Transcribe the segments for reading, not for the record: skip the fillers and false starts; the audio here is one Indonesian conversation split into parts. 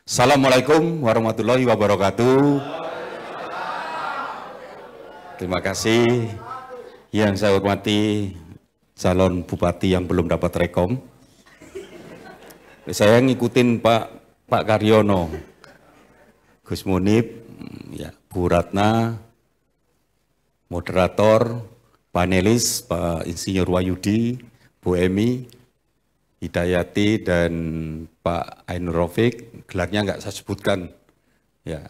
Assalamualaikum warahmatullahi wabarakatuh. Terima kasih yang saya hormati calon bupati yang belum dapat rekom. Saya ngikutin Pak Karyono, Gus Munib, ya, Bu Ratna, moderator, panelis Pak Insinyur Wahyudi, Bu Emi, Hidayati, dan Pak Ainur Rafiq, gelarnya nggak saya sebutkan. Ya,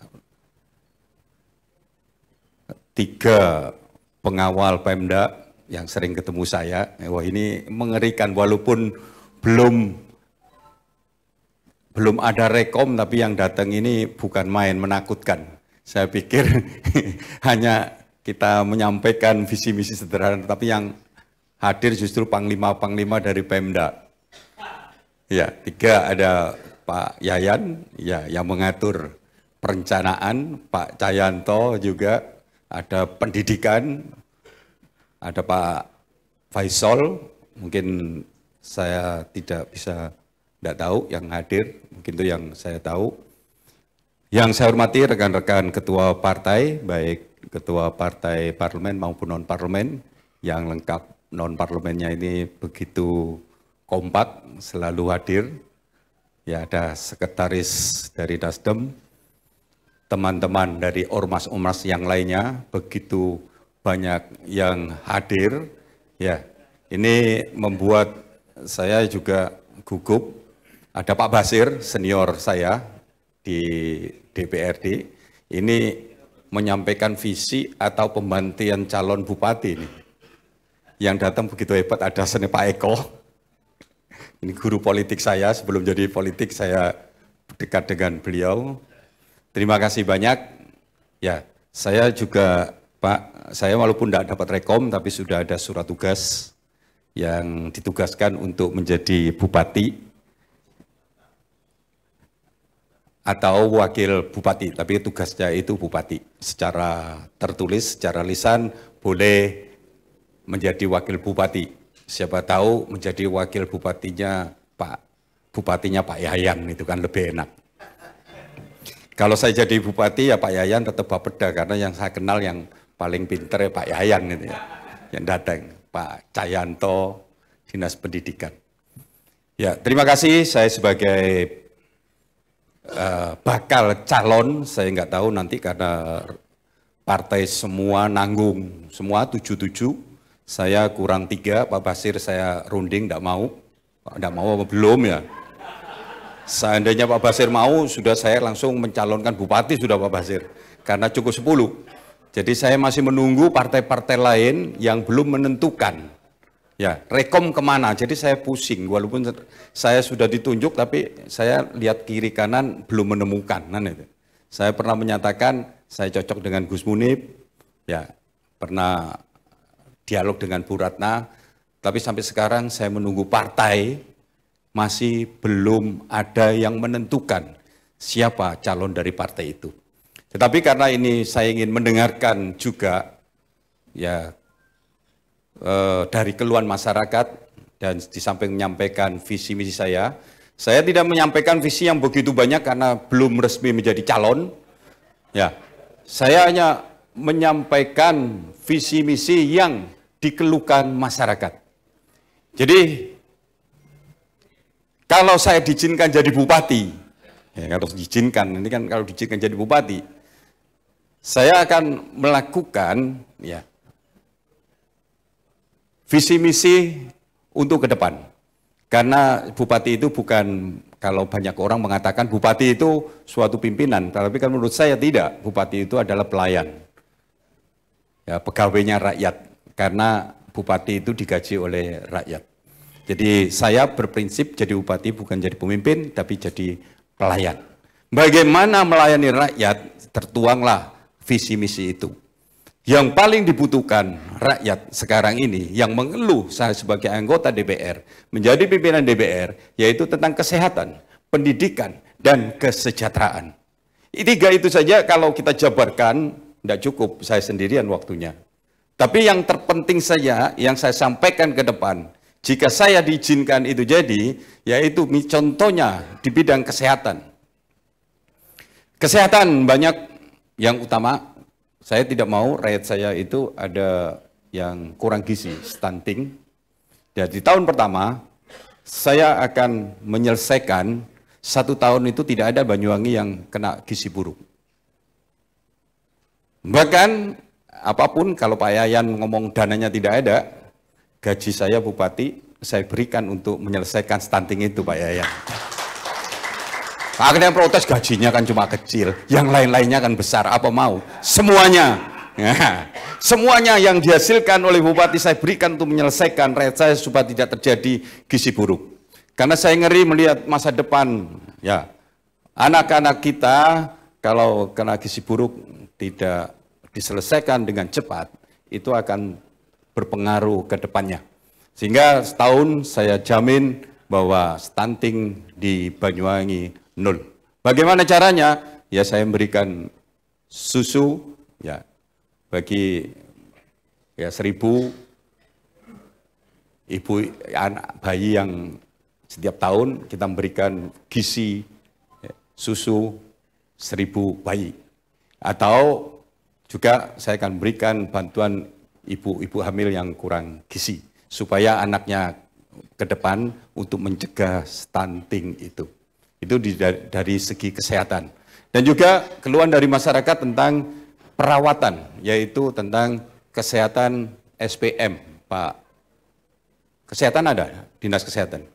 3 pengawal Pemda yang sering ketemu saya. Wah, ini mengerikan, walaupun belum ada rekom, tapi yang datang ini bukan main, menakutkan. Saya pikir hanya kita menyampaikan visi misi sederhana, tapi yang hadir justru panglima-panglima dari Pemda. Ya, 3 ada Pak Yayan, ya, yang mengatur perencanaan, Pak Cayanto juga, ada pendidikan, ada Pak Faisal, mungkin saya tidak tahu yang hadir, mungkin itu yang saya tahu. Yang saya hormati rekan-rekan ketua partai, baik ketua partai parlemen maupun non-parlemen, yang lengkap non-parlemennya ini begitu kompak, selalu hadir. Ya, ada sekretaris dari Nasdem, teman-teman dari ormas-ormas yang lainnya, begitu banyak yang hadir. Ya, ini membuat saya juga gugup. Ada Pak Basir, senior saya di DPRD, ini menyampaikan visi atau pembantian calon bupati ini. Yang datang begitu hebat, ada seni Pak Eko. Ini guru politik saya, sebelum jadi politik saya dekat dengan beliau. Terima kasih banyak. Ya, saya juga, Pak, saya walaupun tidak dapat rekom, tapi sudah ada surat tugas yang ditugaskan untuk menjadi bupati atau wakil bupati, tapi tugasnya itu bupati. Secara tertulis, secara lisan, boleh menjadi wakil bupati. Siapa tahu menjadi wakil bupatinya Pak Yayan, itu kan lebih enak. Kalau saya jadi bupati ya Pak Yayan tetap Bapeda, karena yang saya kenal yang paling pinter ya Pak Yayan gitu ya. Yang datang, Pak Cayanto, Dinas Pendidikan. Ya, terima kasih. Saya sebagai bakal calon, saya nggak tahu nanti karena partai semua nanggung, semua 77. Saya kurang 3, Pak Basir saya runding, enggak mau apa belum ya. Seandainya Pak Basir mau, sudah saya langsung mencalonkan bupati sudah Pak Basir, karena cukup 10. Jadi saya masih menunggu partai-partai lain yang belum menentukan. Ya, rekom kemana, jadi saya pusing, walaupun saya sudah ditunjuk, tapi saya lihat kiri kanan belum menemukan. Saya pernah menyatakan saya cocok dengan Gus Munib, ya, pernah dialog dengan Bu Ratna, tapi sampai sekarang saya menunggu partai, masih belum ada yang menentukan siapa calon dari partai itu. Tetapi karena ini saya ingin mendengarkan juga ya dari keluhan masyarakat, dan di samping menyampaikan visi misi saya tidak menyampaikan visi yang begitu banyak karena belum resmi menjadi calon. Ya, saya hanya menyampaikan visi misi yang dikeluhkan masyarakat. Jadi kalau saya diizinkan jadi bupati, ya kalau diizinkan, ini kan kalau diizinkan jadi bupati, saya akan melakukan ya visi misi untuk ke depan. Karena bupati itu bukan, kalau banyak orang mengatakan bupati itu suatu pimpinan, tapi kan menurut saya tidak. Bupati itu adalah pelayan, ya, pegawainya rakyat. Karena bupati itu digaji oleh rakyat. Jadi saya berprinsip jadi bupati bukan jadi pemimpin, tapi jadi pelayan. Bagaimana melayani rakyat, tertuanglah visi misi itu. Yang paling dibutuhkan rakyat sekarang ini, yang mengeluh saya sebagai anggota DPR, menjadi pimpinan DPR, yaitu tentang kesehatan, pendidikan, dan kesejahteraan. 3 itu saja kalau kita jabarkan, tidak cukup saya sendirian waktunya. Tapi yang terpenting saja, yang saya sampaikan ke depan, jika saya diizinkan itu jadi, yaitu contohnya di bidang kesehatan. Kesehatan banyak yang utama. Saya tidak mau rakyat saya itu ada yang kurang gizi, stunting. Jadi tahun pertama saya akan menyelesaikan 1 tahun itu tidak ada Banyuwangi yang kena gizi buruk. Bahkan apapun kalau Pak Yayan ngomong dananya tidak ada, gaji saya bupati saya berikan untuk menyelesaikan stunting itu Pak Yayan. Akhirnya protes gajinya kan cuma kecil, yang lain-lainnya kan besar, apa mau? Semuanya, semuanya yang dihasilkan oleh bupati saya berikan untuk menyelesaikan rakyat saya supaya tidak terjadi gizi buruk. Karena saya ngeri melihat masa depan, ya anak-anak kita kalau kena gizi buruk tidak diselesaikan dengan cepat, itu akan berpengaruh ke depannya. Sehingga setahun saya jamin bahwa stunting di Banyuwangi 0. Bagaimana caranya? Ya saya memberikan susu ya bagi ya 1.000 ibu anak bayi yang setiap tahun kita memberikan gizi ya, susu 1.000 bayi. Atau juga saya akan berikan bantuan ibu-ibu hamil yang kurang gizi supaya anaknya ke depan untuk mencegah stunting itu. Itu dari segi kesehatan. Dan juga keluhan dari masyarakat tentang perawatan, yaitu tentang kesehatan SPM, Pak. Kesehatan ada, Dinas Kesehatan.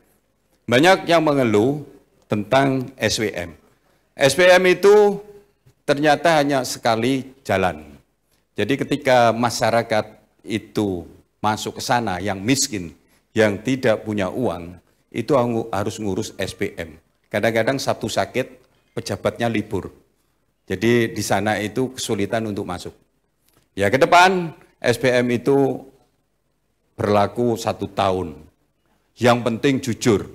Banyak yang mengeluh tentang SPM. SPM itu ternyata hanya sekali jalan. Jadi ketika masyarakat itu masuk ke sana yang miskin, yang tidak punya uang, itu harus ngurus SPM. Kadang-kadang Sabtu sakit, pejabatnya libur. Jadi di sana itu kesulitan untuk masuk. Ya ke depan SPM itu berlaku 1 tahun. Yang penting jujur.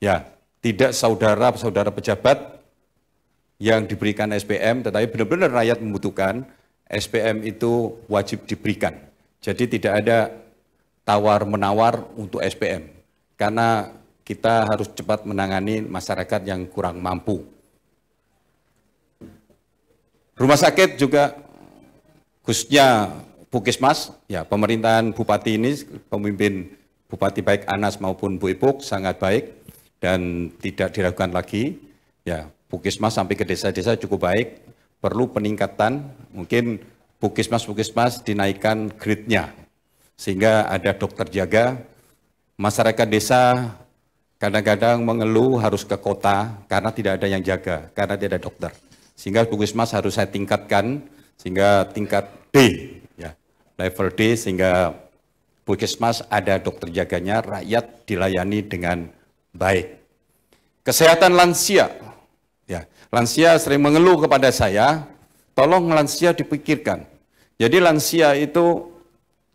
Ya, tidak saudara-saudara pejabat yang diberikan SPM, tetapi benar-benar rakyat membutuhkan, SPM itu wajib diberikan. Jadi tidak ada tawar-menawar untuk SPM. Karena kita harus cepat menangani masyarakat yang kurang mampu. Rumah sakit juga, khususnya Puskesmas, ya pemerintahan Bupati ini, pemimpin Bupati baik Anas maupun Bu Ipuk sangat baik dan tidak diragukan lagi. Ya, Puskesmas sampai ke desa-desa cukup baik, perlu peningkatan, mungkin Puskesmas dinaikkan grade-nya, sehingga ada dokter jaga, masyarakat desa kadang-kadang mengeluh harus ke kota karena tidak ada yang jaga, karena tidak ada dokter. Sehingga Puskesmas harus saya tingkatkan, sehingga tingkat D, ya, level D, sehingga Puskesmas ada dokter jaganya, rakyat dilayani dengan baik. Kesehatan lansia, ya, lansia sering mengeluh kepada saya, tolong lansia dipikirkan. Jadi lansia itu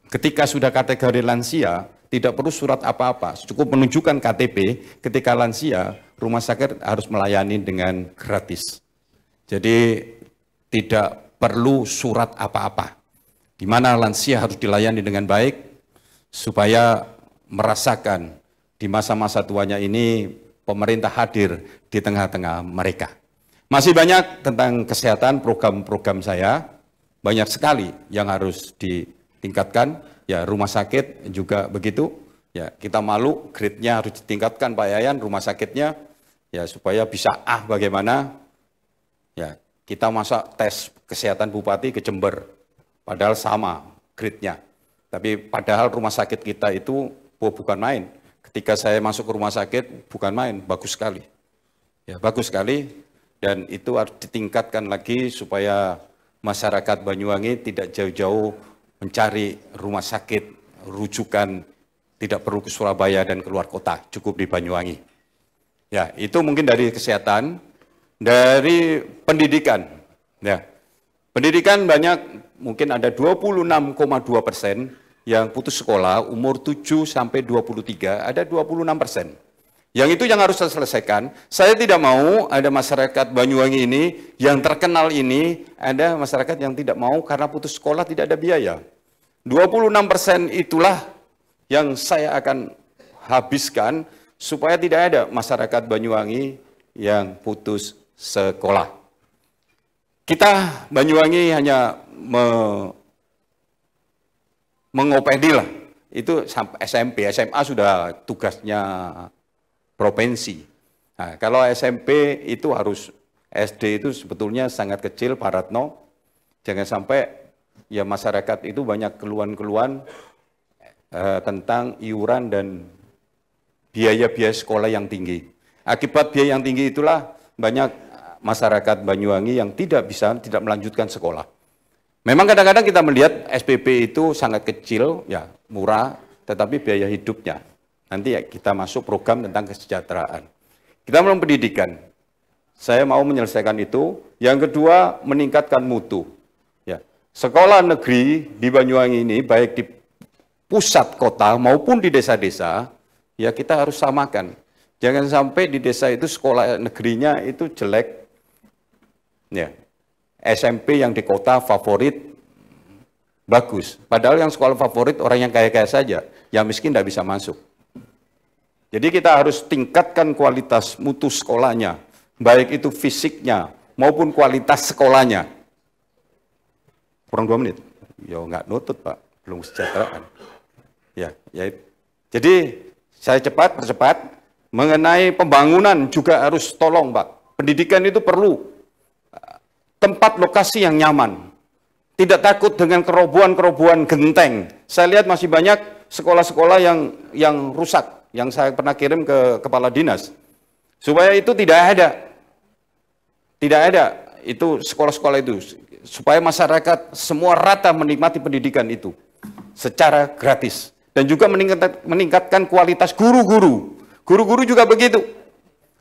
ketika sudah kategori lansia, tidak perlu surat apa-apa, cukup menunjukkan KTP. Ketika lansia, rumah sakit harus melayani dengan gratis. Jadi tidak perlu surat apa-apa. Di mana lansia harus dilayani dengan baik, supaya merasakan di masa-masa tuanya ini pemerintah hadir di tengah-tengah mereka. Masih banyak tentang kesehatan, program-program saya, banyak sekali yang harus ditingkatkan. Ya, rumah sakit juga begitu. Ya, kita malu, grade-nya harus ditingkatkan Pak Yayan, rumah sakitnya, ya supaya bisa bagaimana. Ya, kita masa tes kesehatan bupati ke Jember, padahal sama grade-nya. Tapi padahal rumah sakit kita itu bukan main. Ketika saya masuk ke rumah sakit, bukan main, bagus sekali. Ya, bagus sekali, dan itu harus ditingkatkan lagi supaya masyarakat Banyuwangi tidak jauh-jauh mencari rumah sakit, rujukan, tidak perlu ke Surabaya dan keluar kota, cukup di Banyuwangi. Ya, itu mungkin dari kesehatan. Dari pendidikan, ya, pendidikan banyak, mungkin ada 26,2% yang putus sekolah, umur 7 sampai 23, ada 26%. Yang itu yang harus saya selesaikan. Saya tidak mau ada masyarakat Banyuwangi ini, yang terkenal ini, ada masyarakat yang tidak mau karena putus sekolah tidak ada biaya. 26% itulah yang saya akan habiskan, supaya tidak ada masyarakat Banyuwangi yang putus sekolah. Kita Banyuwangi hanya mengopeni lah. Itu sampai SMP, SMA sudah tugasnya provinsi. Nah, kalau SMP itu harus, SD itu sebetulnya sangat kecil, Pak Ratno. Jangan sampai ya masyarakat itu banyak keluhan-keluhan tentang iuran dan biaya-biaya sekolah yang tinggi. Akibat biaya yang tinggi itulah banyak masyarakat Banyuwangi yang tidak melanjutkan sekolah. Memang kadang-kadang kita melihat SPP itu sangat kecil, ya murah, tetapi biaya hidupnya. Nanti ya kita masuk program tentang kesejahteraan. Kita belum pendidikan. Saya mau menyelesaikan itu. Yang kedua, meningkatkan mutu. Ya, sekolah negeri di Banyuwangi ini, baik di pusat kota maupun di desa-desa, ya kita harus samakan. Jangan sampai di desa itu sekolah negerinya itu jelek. Ya, SMP yang di kota favorit bagus. Padahal yang sekolah favorit orang yang kaya-kaya saja, yang miskin tidak bisa masuk. Jadi kita harus tingkatkan kualitas mutu sekolahnya, baik itu fisiknya maupun kualitas sekolahnya. Kurang 2 menit? Ya nggak nutut Pak, belum kesejahteraan. Ya. Jadi saya percepat. Mengenai pembangunan juga harus tolong Pak. Pendidikan itu perlu tempat lokasi yang nyaman. Tidak takut dengan kerobohan-kerobohan genteng. Saya lihat masih banyak sekolah-sekolah yang rusak. Yang saya pernah kirim ke kepala dinas. Supaya itu tidak ada. Tidak ada itu sekolah-sekolah itu. Supaya masyarakat semua rata menikmati pendidikan itu. Secara gratis. Dan juga meningkatkan kualitas guru-guru. Guru-guru juga begitu.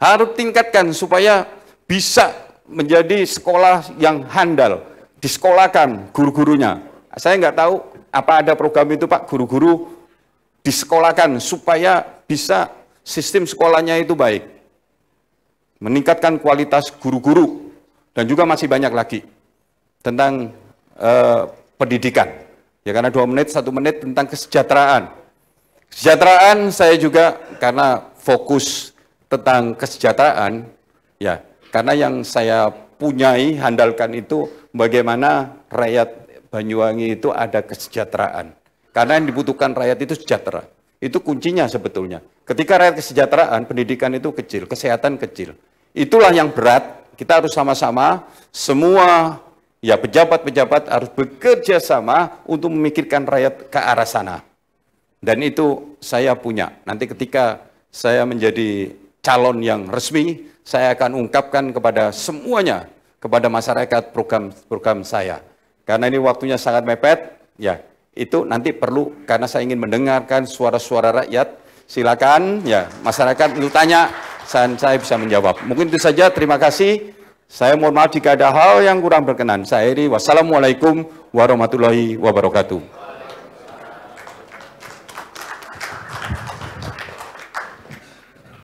Harus tingkatkan supaya bisa menjadi sekolah yang handal. Disekolahkan guru-gurunya. Saya nggak tahu apa ada program itu Pak, guru-guru disekolahkan supaya bisa sistem sekolahnya itu baik. Meningkatkan kualitas guru-guru. Dan juga masih banyak lagi tentang pendidikan. Ya karena 2 menit, 1 menit tentang kesejahteraan. Kesejahteraan saya juga karena fokus tentang kesejahteraan, ya karena yang saya punyai, handalkan itu bagaimana rakyat Banyuwangi itu ada kesejahteraan. Karena yang dibutuhkan rakyat itu sejahtera. Itu kuncinya sebetulnya. Ketika rakyat kesejahteraan, pendidikan itu kecil, kesehatan kecil. Itulah yang berat, kita harus sama-sama, semua ya pejabat-pejabat harus bekerja sama untuk memikirkan rakyat ke arah sana. Dan itu saya punya. Nanti ketika saya menjadi calon yang resmi, saya akan ungkapkan kepada semuanya, kepada masyarakat program saya. Karena ini waktunya sangat mepet, ya itu nanti perlu, karena saya ingin mendengarkan suara-suara rakyat. Silakan, ya masyarakat itu tanya, saya bisa menjawab. Mungkin itu saja, terima kasih. Saya mohon maaf jika ada hal yang kurang berkenan. Saya ini, wassalamualaikum warahmatullahi wabarakatuh.